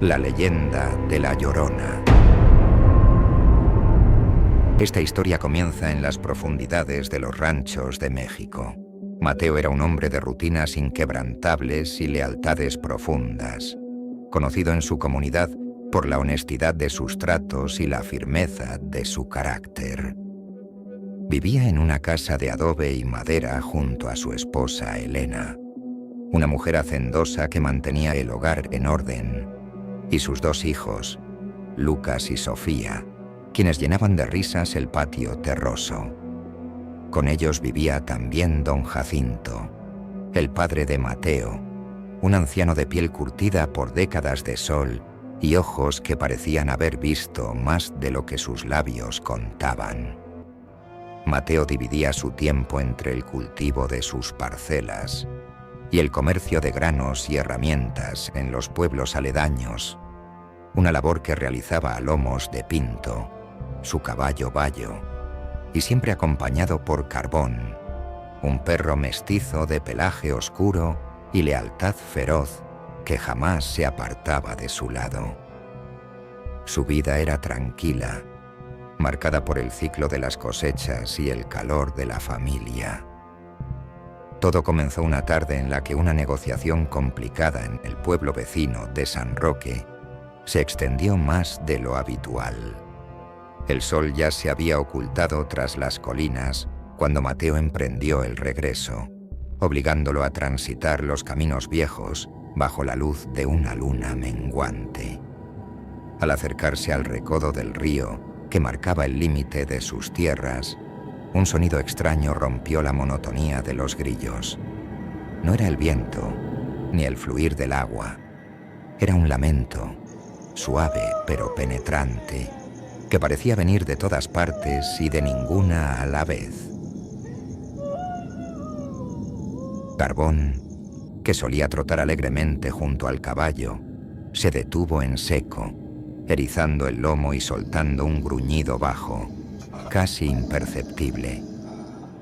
La leyenda de La Llorona. Esta historia comienza en las profundidades de los ranchos de México. Mateo era un hombre de rutinas inquebrantables y lealtades profundas, conocido en su comunidad por la honestidad de sus tratos y la firmeza de su carácter. Vivía en una casa de adobe y madera junto a su esposa Elena, una mujer hacendosa que mantenía el hogar en orden, y sus dos hijos, Lucas y Sofía, quienes llenaban de risas el patio terroso. Con ellos vivía también don Jacinto, el padre de Mateo, un anciano de piel curtida por décadas de sol y ojos que parecían haber visto más de lo que sus labios contaban. Mateo dividía su tiempo entre el cultivo de sus parcelas y el comercio de granos y herramientas en los pueblos aledaños, una labor que realizaba a lomos de Pinto, su caballo Bayo, y siempre acompañado por Carbón, un perro mestizo de pelaje oscuro y lealtad feroz que jamás se apartaba de su lado. Su vida era tranquila, marcada por el ciclo de las cosechas y el calor de la familia. Todo comenzó una tarde en la que una negociación complicada en el pueblo vecino de San Roque se extendió más de lo habitual. El sol ya se había ocultado tras las colinas cuando Mateo emprendió el regreso, obligándolo a transitar los caminos viejos bajo la luz de una luna menguante. Al acercarse al recodo del río que marcaba el límite de sus tierras, un sonido extraño rompió la monotonía de los grillos. No era el viento, ni el fluir del agua. Era un lamento, suave pero penetrante, que parecía venir de todas partes y de ninguna a la vez. Carbón, que solía trotar alegremente junto al caballo, se detuvo en seco, erizando el lomo y soltando un gruñido bajo, casi imperceptible.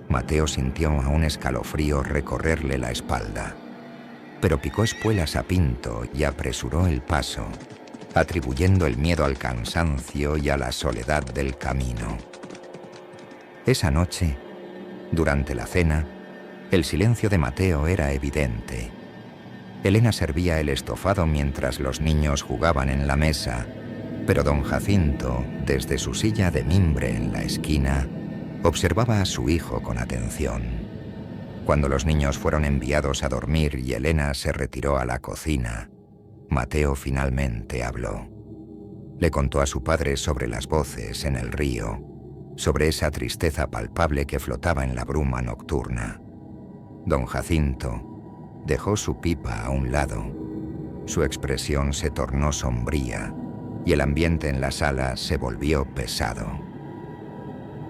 Mateo sintió a un escalofrío recorrerle la espalda, pero picó espuelas a Pinto y apresuró el paso, atribuyendo el miedo al cansancio y a la soledad del camino. Esa noche, durante la cena, el silencio de Mateo era evidente. Elena servía el estofado mientras los niños jugaban en la mesa, pero don Jacinto, desde su silla de mimbre en la esquina, observaba a su hijo con atención. Cuando los niños fueron enviados a dormir y Elena se retiró a la cocina, Mateo finalmente habló. Le contó a su padre sobre las voces en el río, sobre esa tristeza palpable que flotaba en la bruma nocturna. Don Jacinto dejó su pipa a un lado. Su expresión se tornó sombría y el ambiente en la sala se volvió pesado.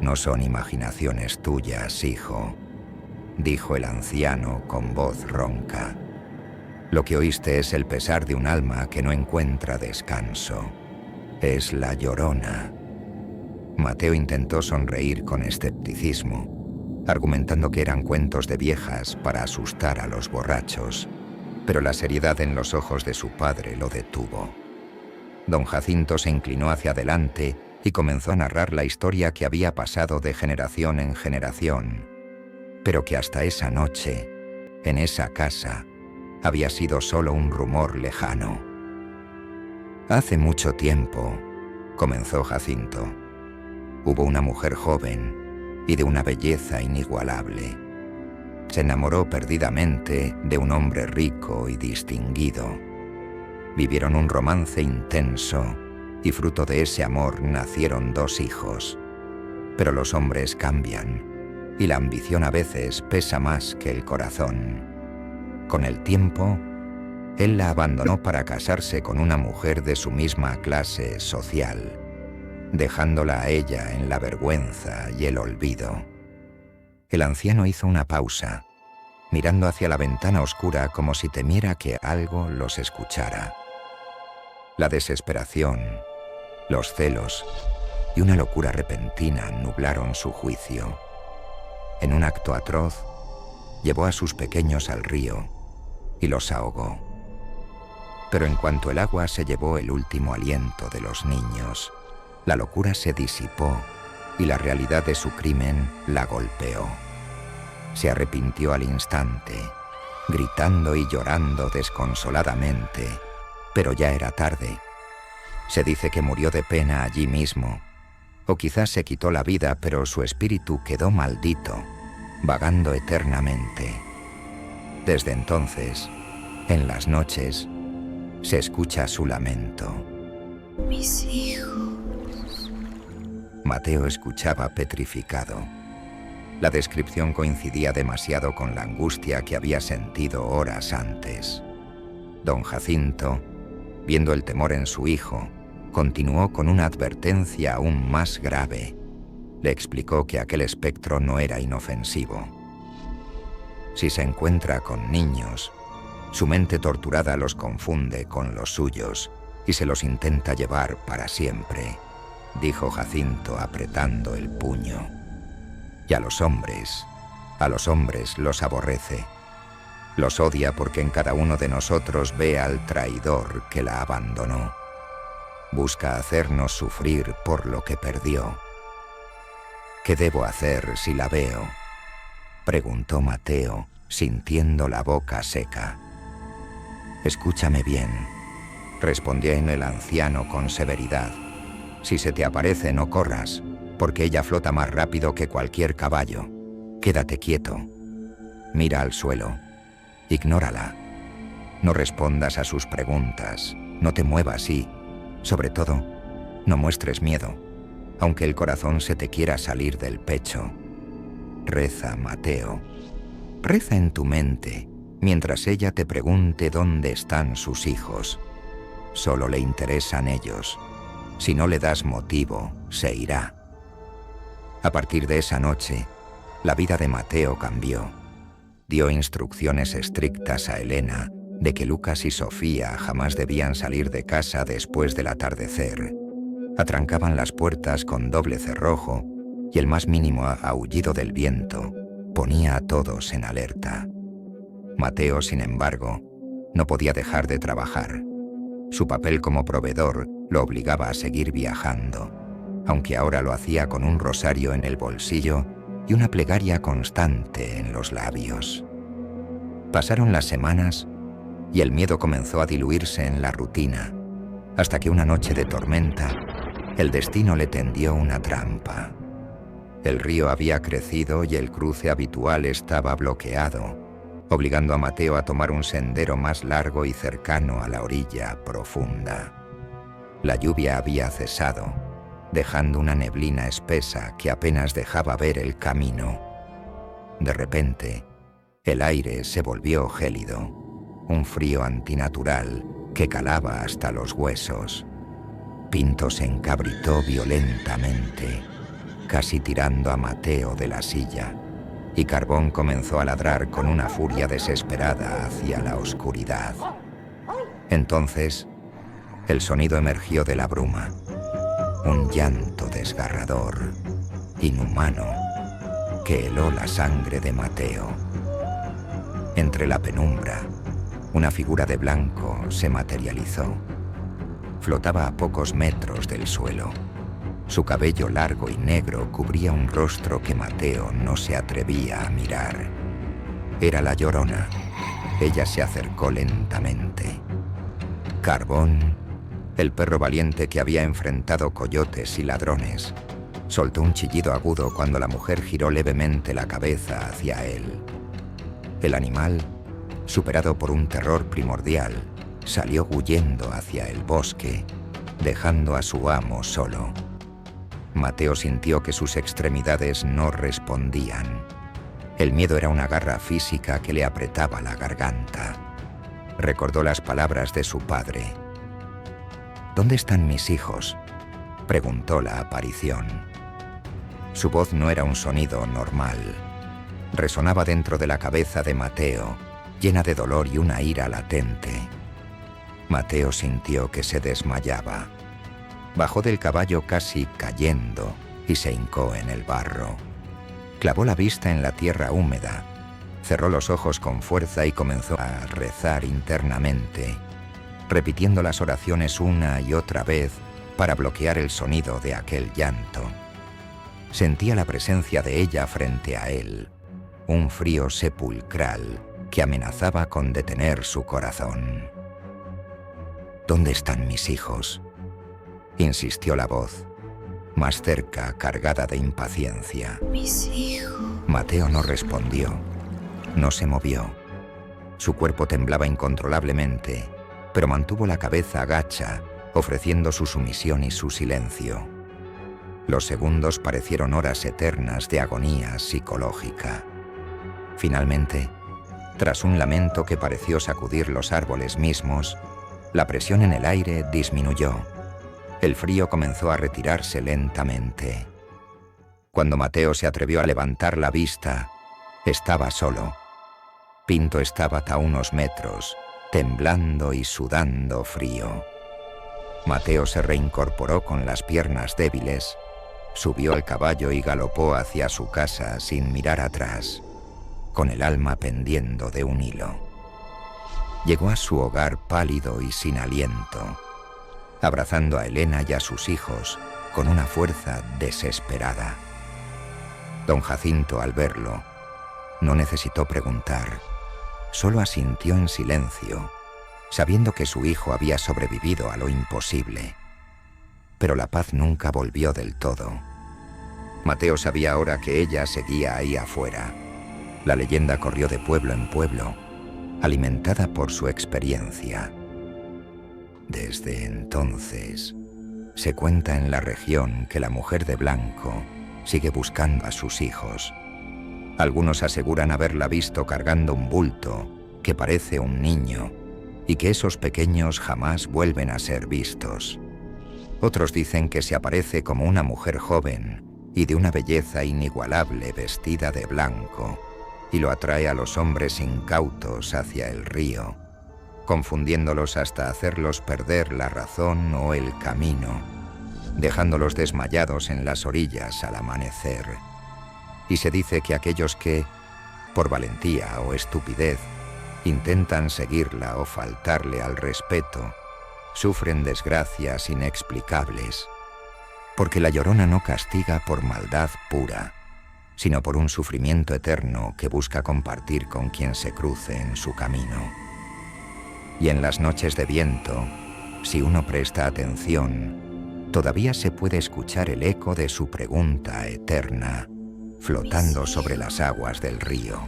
«No son imaginaciones tuyas, hijo», dijo el anciano con voz ronca. «Lo que oíste es el pesar de un alma que no encuentra descanso. Es la Llorona». Mateo intentó sonreír con escepticismo, argumentando que eran cuentos de viejas para asustar a los borrachos, pero la seriedad en los ojos de su padre lo detuvo. Don Jacinto se inclinó hacia adelante y comenzó a narrar la historia que había pasado de generación en generación, pero que hasta esa noche, en esa casa, había sido solo un rumor lejano. «Hace mucho tiempo», comenzó Jacinto, «hubo una mujer joven y de una belleza inigualable. Se enamoró perdidamente de un hombre rico y distinguido. Vivieron un romance intenso y fruto de ese amor nacieron dos hijos. Pero los hombres cambian y la ambición a veces pesa más que el corazón. Con el tiempo, él la abandonó para casarse con una mujer de su misma clase social, dejándola a ella en la vergüenza y el olvido». El anciano hizo una pausa, mirando hacia la ventana oscura como si temiera que algo los escuchara. La desesperación, los celos y una locura repentina nublaron su juicio. En un acto atroz, llevó a sus pequeños al río y los ahogó. Pero en cuanto el agua se llevó el último aliento de los niños, la locura se disipó y la realidad de su crimen la golpeó. Se arrepintió al instante, gritando y llorando desconsoladamente, pero ya era tarde. Se dice que murió de pena allí mismo, o quizás se quitó la vida, pero su espíritu quedó maldito, vagando eternamente. Desde entonces, en las noches, se escucha su lamento. Mis hijos. Mateo escuchaba petrificado. La descripción coincidía demasiado con la angustia que había sentido horas antes. Don Jacinto, viendo el temor en su hijo, continuó con una advertencia aún más grave. Le explicó que aquel espectro no era inofensivo. Si se encuentra con niños, su mente torturada los confunde con los suyos y se los intenta llevar para siempre, dijo Jacinto apretando el puño. Y a los hombres los aborrece. Los odia porque en cada uno de nosotros ve al traidor que la abandonó. Busca hacernos sufrir por lo que perdió. ¿Qué debo hacer si la veo?, preguntó Mateo, sintiendo la boca seca. Escúchame bien, respondió el anciano con severidad. Si se te aparece, no corras, porque ella flota más rápido que cualquier caballo. Quédate quieto. Mira al suelo. Ignórala. No respondas a sus preguntas. No te muevas y, sobre todo, no muestres miedo, aunque el corazón se te quiera salir del pecho. Reza, Mateo. Reza en tu mente, mientras ella te pregunte dónde están sus hijos. Solo le interesan ellos. Si no le das motivo, se irá. A partir de esa noche, la vida de Mateo cambió. Dio instrucciones estrictas a Elena de que Lucas y Sofía jamás debían salir de casa después del atardecer. Atrancaban las puertas con doble cerrojo y el más mínimo aullido del viento ponía a todos en alerta. Mateo, sin embargo, no podía dejar de trabajar. Su papel como proveedor lo obligaba a seguir viajando, aunque ahora lo hacía con un rosario en el bolsillo y una plegaria constante en los labios. Pasaron las semanas y el miedo comenzó a diluirse en la rutina, hasta que una noche de tormenta, el destino le tendió una trampa. El río había crecido y el cruce habitual estaba bloqueado, obligando a Mateo a tomar un sendero más largo y cercano a la orilla profunda. La lluvia había cesado, dejando una neblina espesa que apenas dejaba ver el camino. De repente, el aire se volvió gélido, un frío antinatural que calaba hasta los huesos. Pinto se encabritó violentamente, casi tirando a Mateo de la silla, y Carbón comenzó a ladrar con una furia desesperada hacia la oscuridad. Entonces, el sonido emergió de la bruma, un llanto desgarrador, inhumano, que heló la sangre de Mateo. Entre la penumbra, una figura de blanco se materializó. Flotaba a pocos metros del suelo. Su cabello largo y negro cubría un rostro que Mateo no se atrevía a mirar. Era la Llorona. Ella se acercó lentamente. Carbón, el perro valiente que había enfrentado coyotes y ladrones, soltó un chillido agudo cuando la mujer giró levemente la cabeza hacia él. El animal, superado por un terror primordial, salió huyendo hacia el bosque, dejando a su amo solo. Mateo sintió que sus extremidades no respondían. El miedo era una garra física que le apretaba la garganta. Recordó las palabras de su padre. ¿Dónde están mis hijos?, preguntó la aparición. Su voz no era un sonido normal. Resonaba dentro de la cabeza de Mateo, llena de dolor y una ira latente. Mateo sintió que se desmayaba. Bajó del caballo casi cayendo y se hincó en el barro. Clavó la vista en la tierra húmeda, cerró los ojos con fuerza y comenzó a rezar internamente. repitiendo las oraciones una y otra vez para bloquear el sonido de aquel llanto. Sentía la presencia de ella frente a él, un frío sepulcral que amenazaba con detener su corazón. ¿Dónde están mis hijos?, insistió la voz, más cerca, cargada de impaciencia. Mis hijos. Mateo no respondió, no se movió. Su cuerpo temblaba incontrolablemente, pero mantuvo la cabeza agacha, ofreciendo su sumisión y su silencio. Los segundos parecieron horas eternas de agonía psicológica. Finalmente, tras un lamento que pareció sacudir los árboles mismos, la presión en el aire disminuyó. El frío comenzó a retirarse lentamente. Cuando Mateo se atrevió a levantar la vista, estaba solo. Pinto estaba a unos metros, temblando y sudando frío. Mateo se reincorporó con las piernas débiles, subió al caballo y galopó hacia su casa sin mirar atrás, con el alma pendiendo de un hilo. Llegó a su hogar pálido y sin aliento, abrazando a Elena y a sus hijos con una fuerza desesperada. Don Jacinto, al verlo, no necesitó preguntar, solo asintió en silencio, sabiendo que su hijo había sobrevivido a lo imposible. Pero la paz nunca volvió del todo. Mateo sabía ahora que ella seguía ahí afuera. La leyenda corrió de pueblo en pueblo, alimentada por su experiencia. Desde entonces, se cuenta en la región que la mujer de blanco sigue buscando a sus hijos. Algunos aseguran haberla visto cargando un bulto que parece un niño y que esos pequeños jamás vuelven a ser vistos. Otros dicen que se aparece como una mujer joven y de una belleza inigualable vestida de blanco y lo atrae a los hombres incautos hacia el río, confundiéndolos hasta hacerlos perder la razón o el camino, dejándolos desmayados en las orillas al amanecer. Y se dice que aquellos que, por valentía o estupidez, intentan seguirla o faltarle al respeto, sufren desgracias inexplicables, porque la Llorona no castiga por maldad pura, sino por un sufrimiento eterno que busca compartir con quien se cruce en su camino. Y en las noches de viento, si uno presta atención, todavía se puede escuchar el eco de su pregunta eterna, flotando sobre las aguas del río.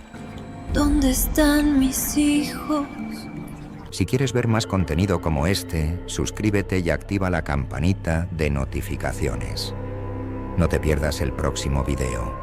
¿Dónde están mis hijos? Si quieres ver más contenido como este, suscríbete y activa la campanita de notificaciones. No te pierdas el próximo video.